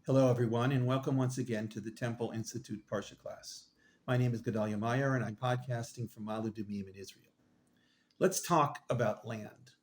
Hello, everyone, and welcome once again to the Temple Institute Parsha class. My name is Gedalia Meyer, and I'm podcasting from Malu Dumim in Israel. Let's talk about land.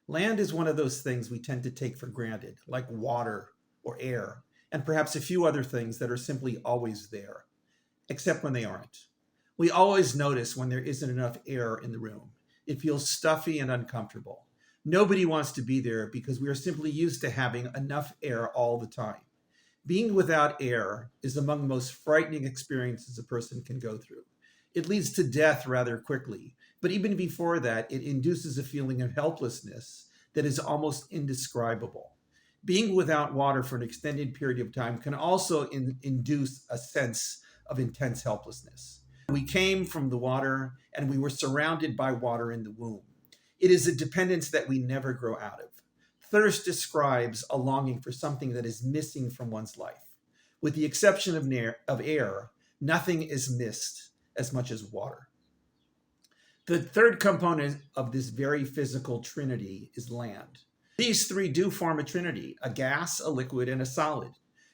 Land is one of those things we tend to take for granted, like water or air, and perhaps a few other things that are simply always there, except when they aren't. We always notice when there isn't enough air in the room. It feels stuffy and uncomfortable. Nobody wants to be there because we are simply used to having enough air all the time. Being without air is among the most frightening experiences a person can go through. It leads to death rather quickly, but even before that, it induces a feeling of helplessness that is almost indescribable. Being without water for an extended period of time can also induce a sense of intense helplessness. We came from the water and we were surrounded by water in the womb. It is a dependence that we never grow out of. Thirst describes a longing for something that is missing from one's life. With the exception of air, nothing is missed as much as water. The third component of this very physical trinity is land. These three do form a trinity: a gas, a liquid, and a solid.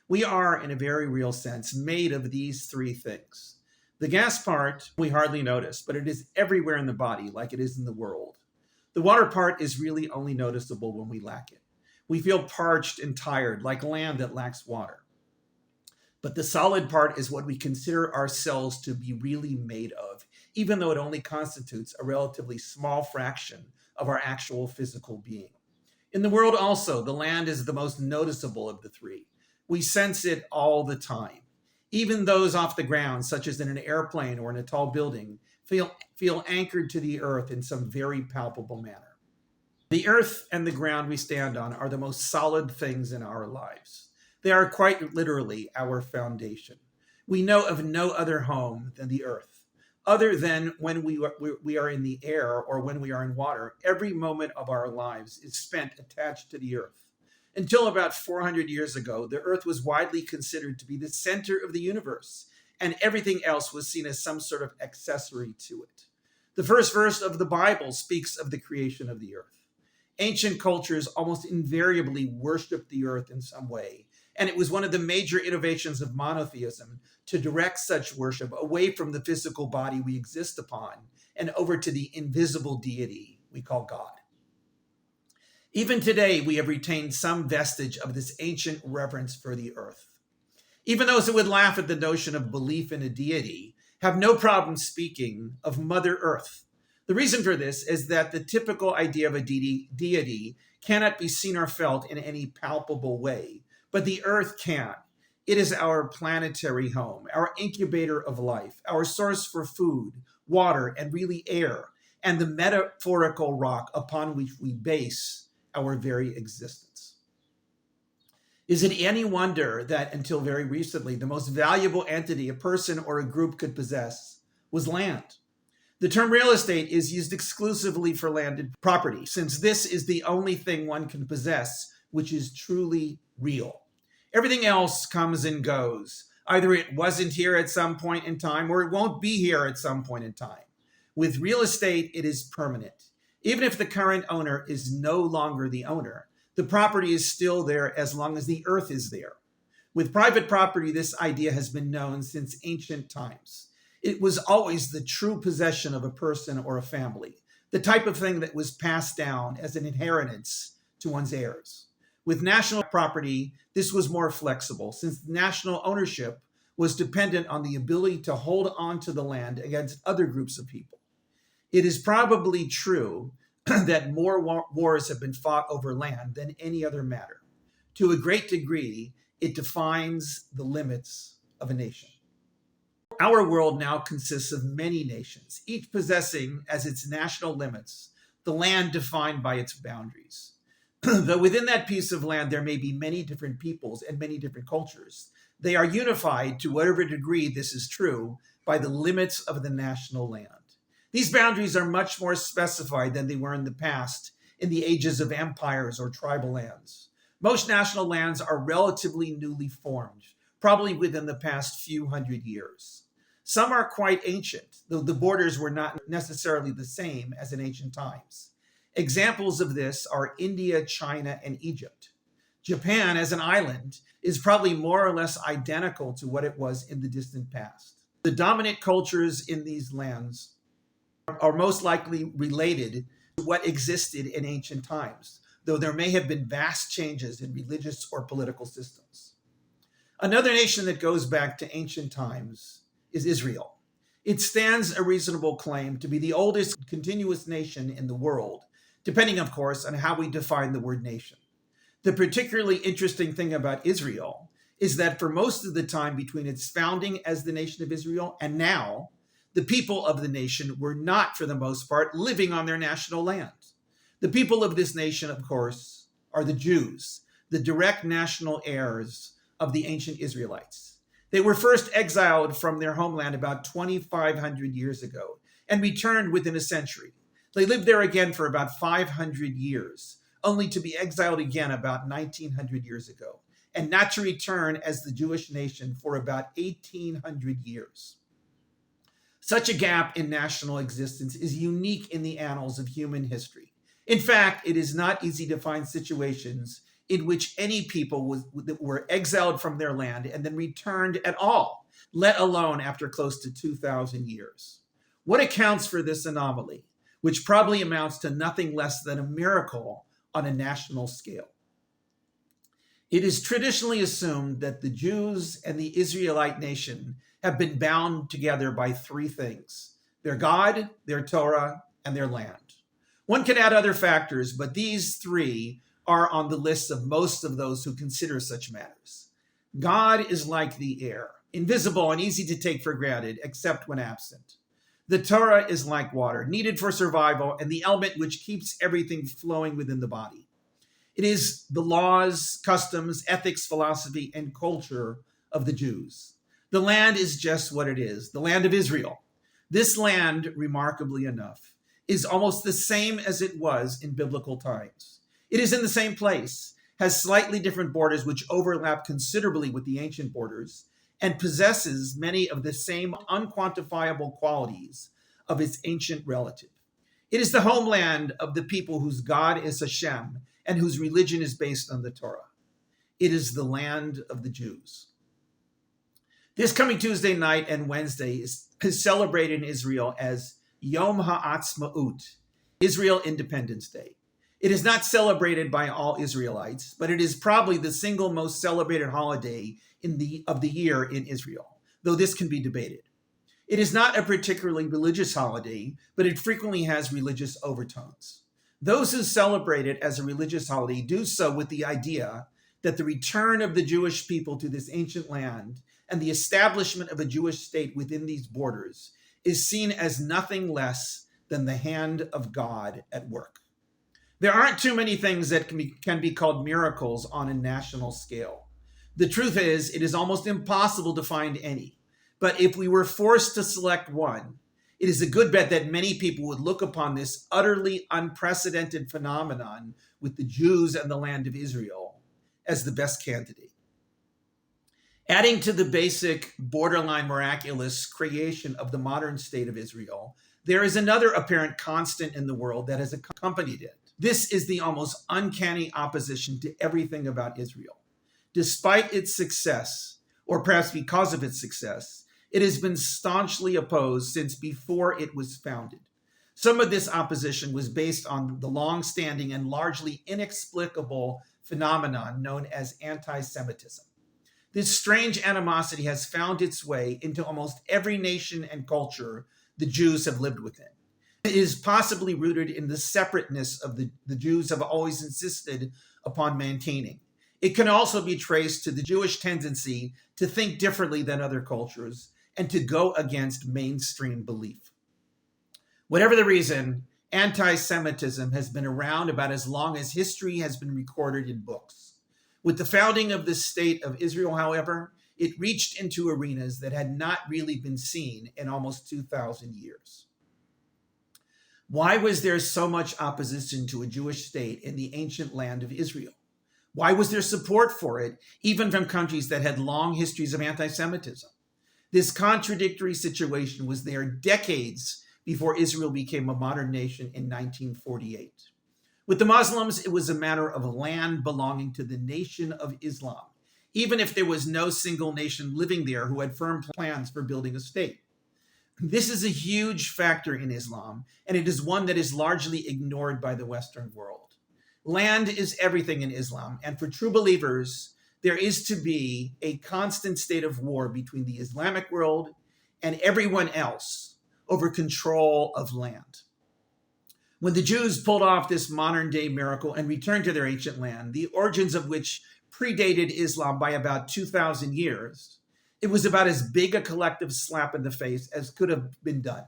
We are, in a very real sense, made of these three things. The gas part we hardly notice, but it is everywhere in the body, like it is in the world. The water part is really only noticeable when we lack it. We feel parched and tired, like land that lacks water. But the solid part is what we consider ourselves to be really made of, even though it only constitutes a relatively small fraction of our actual physical being. In the world also, the land is the most noticeable of the three. We sense it all the time. Even those off the ground, such as in an airplane or in a tall building, feel anchored to the earth in some very palpable manner. The earth and the ground we stand on are the most solid things in our lives. They are quite literally our foundation. We know of no other home than the earth. Other than when we are in the air or when we are in water, every moment of our lives is spent attached to the earth. Until about 400 years ago, the earth was widely considered to be the center of the universe, and everything else was seen as some sort of accessory to it. The first verse of the Bible speaks of the creation of the earth. Ancient cultures almost invariably worshiped the earth in some way, and it was one of the major innovations of monotheism to direct such worship away from the physical body we exist upon and over to the invisible deity we call God. Even today, we have retained some vestige of this ancient reverence for the earth. Even those who would laugh at the notion of belief in a deity have no problem speaking of Mother Earth. The reason for this is that the typical idea of a deity cannot be seen or felt in any palpable way, but the earth can. It is our planetary home, our incubator of life, our source for food, water, and really air, and the metaphorical rock upon which we base our very existence. Is it any wonder that until very recently, the most valuable entity a person or a group could possess was land? The term real estate is used exclusively for landed property, since this is the only thing one can possess which is truly real. Everything else comes and goes. Either it wasn't here at some point in time, or it won't be here at some point in time. With real estate, it is permanent. Even if the current owner is no longer the owner, the property is still there as long as the earth is there. With private property, this idea has been known since ancient times. It was always the true possession of a person or a family, the type of thing that was passed down as an inheritance to one's heirs. With national property, this was more flexible, since national ownership was dependent on the ability to hold on to the land against other groups of people. It is probably true that more wars have been fought over land than any other matter. To a great degree, it defines the limits of a nation. Our world now consists of many nations, each possessing as its national limits the land defined by its boundaries. Though within that piece of land there may be many different peoples and many different cultures, they are unified, to whatever degree this is true, by the limits of the national land. These boundaries are much more specified than they were in the past, in the ages of empires or tribal lands. Most national lands are relatively newly formed, probably within the past few hundred years. Some are quite ancient, though the borders were not necessarily the same as in ancient times. Examples of this are India, China, and Egypt. Japan as an island is probably more or less identical to what it was in the distant past. The dominant cultures in these lands are most likely related to what existed in ancient times, though there may have been vast changes in religious or political systems. Another nation that goes back to ancient times is Israel. It stands a reasonable claim to be the oldest continuous nation in the world, depending, of course, on how we define the word nation. The particularly interesting thing about Israel is that for most of the time between its founding as the nation of Israel and now, the people of the nation were not, for the most part, living on their national land. The people of this nation, of course, are the Jews, the direct national heirs of the ancient Israelites. They were first exiled from their homeland about 2,500 years ago and returned within a century. They lived there again for about 500 years, only to be exiled again about 1,900 years ago, and not to return as the Jewish nation for about 1,800 years. Such a gap in national existence is unique in the annals of human history. In fact, it is not easy to find situations in which any people were exiled from their land and then returned at all, let alone after close to 2,000 years. What accounts for this anomaly, which probably amounts to nothing less than a miracle on a national scale? It is traditionally assumed that the Jews and the Israelite nation have been bound together by three things: their God, their Torah, and their land. One can add other factors, but these three are on the lists of most of those who consider such matters. God is like the air, invisible and easy to take for granted, except when absent. The Torah is like water, needed for survival, and the element which keeps everything flowing within the body. It is the laws, customs, ethics, philosophy, and culture of the Jews. The land is just what it is, the land of Israel. This land, remarkably enough, is almost the same as it was in biblical times. It is in the same place, has slightly different borders which overlap considerably with the ancient borders, and possesses many of the same unquantifiable qualities of its ancient relative. It is the homeland of the people whose God is Hashem and whose religion is based on the Torah. It is the land of the Jews. This coming Tuesday night and Wednesday is celebrated in Israel as Yom HaAtzma'ut, Israel Independence Day. It is not celebrated by all Israelites, but it is probably the single most celebrated holiday of the year in Israel, though this can be debated. It is not a particularly religious holiday, but it frequently has religious overtones. Those who celebrate it as a religious holiday do so with the idea that the return of the Jewish people to this ancient land and the establishment of a Jewish state within these borders is seen as nothing less than the hand of God at work. There aren't too many things that can be called miracles on a national scale. The truth is, it is almost impossible to find any. But if we were forced to select one, it is a good bet that many people would look upon this utterly unprecedented phenomenon with the Jews and the land of Israel as the best candidate. Adding to the basic borderline miraculous creation of the modern state of Israel, there is another apparent constant in the world that has accompanied it. This is the almost uncanny opposition to everything about Israel. Despite its success, or perhaps because of its success, it has been staunchly opposed since before it was founded. Some of this opposition was based on the long-standing and largely inexplicable phenomenon known as anti-Semitism. This strange animosity has found its way into almost every nation and culture the Jews have lived within. It is possibly rooted in the separateness of the Jews have always insisted upon maintaining. It can also be traced to the Jewish tendency to think differently than other cultures and to go against mainstream belief. Whatever the reason, anti-Semitism has been around about as long as history has been recorded in books. With the founding of the state of Israel, however, it reached into arenas that had not really been seen in almost 2,000 years. Why was there so much opposition to a Jewish state in the ancient land of Israel? Why was there support for it, even from countries that had long histories of anti-Semitism? This contradictory situation was there decades before Israel became a modern nation in 1948. With the Muslims, it was a matter of land belonging to the nation of Islam, even if there was no single nation living there who had firm plans for building a state. This is a huge factor in Islam, and it is one that is largely ignored by the Western world. Land is everything in Islam, and for true believers, there is to be a constant state of war between the Islamic world and everyone else over control of land. When the Jews pulled off this modern-day miracle and returned to their ancient land, the origins of which predated Islam by about 2,000 years, it was about as big a collective slap in the face as could have been done.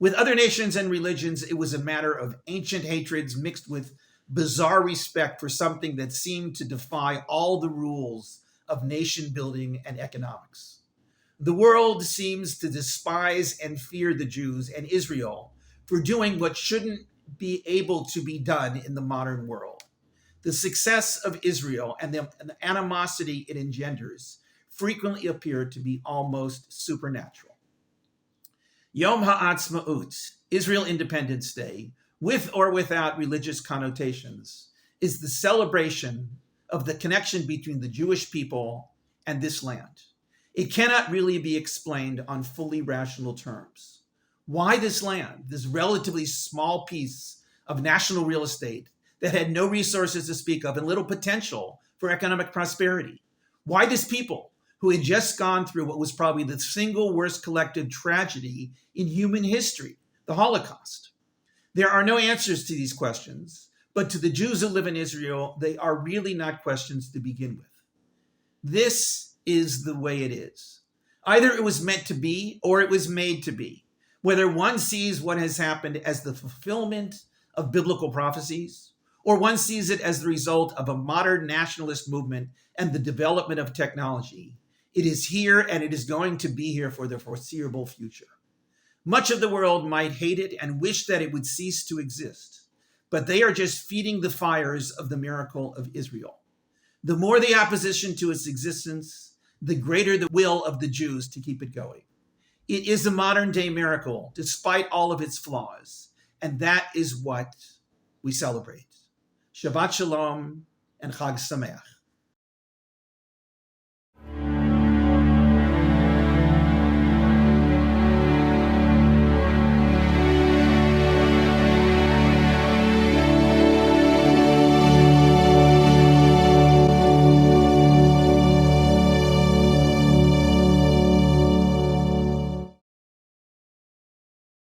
With other nations and religions, it was a matter of ancient hatreds mixed with bizarre respect for something that seemed to defy all the rules of nation building and economics. The world seems to despise and fear the Jews and Israel for doing what shouldn't be able to be done in the modern world. The success of Israel and the animosity it engenders frequently appear to be almost supernatural. Yom HaAtzma'ut, Israel Independence Day, with or without religious connotations, is the celebration of the connection between the Jewish people and this land. It cannot really be explained on fully rational terms. Why this land, this relatively small piece of national real estate that had no resources to speak of and little potential for economic prosperity? Why this people who had just gone through what was probably the single worst collective tragedy in human history, the Holocaust? There are no answers to these questions, but to the Jews who live in Israel, they are really not questions to begin with. This is the way it is. Either it was meant to be or it was made to be. Whether one sees what has happened as the fulfillment of biblical prophecies, or one sees it as the result of a modern nationalist movement and the development of technology, it is here and it is going to be here for the foreseeable future. Much of the world might hate it and wish that it would cease to exist, but they are just feeding the fires of the miracle of Israel. The more the opposition to its existence, the greater the will of the Jews to keep it going. It is a modern-day miracle, despite all of its flaws, and that is what we celebrate. Shabbat Shalom and Chag Sameach.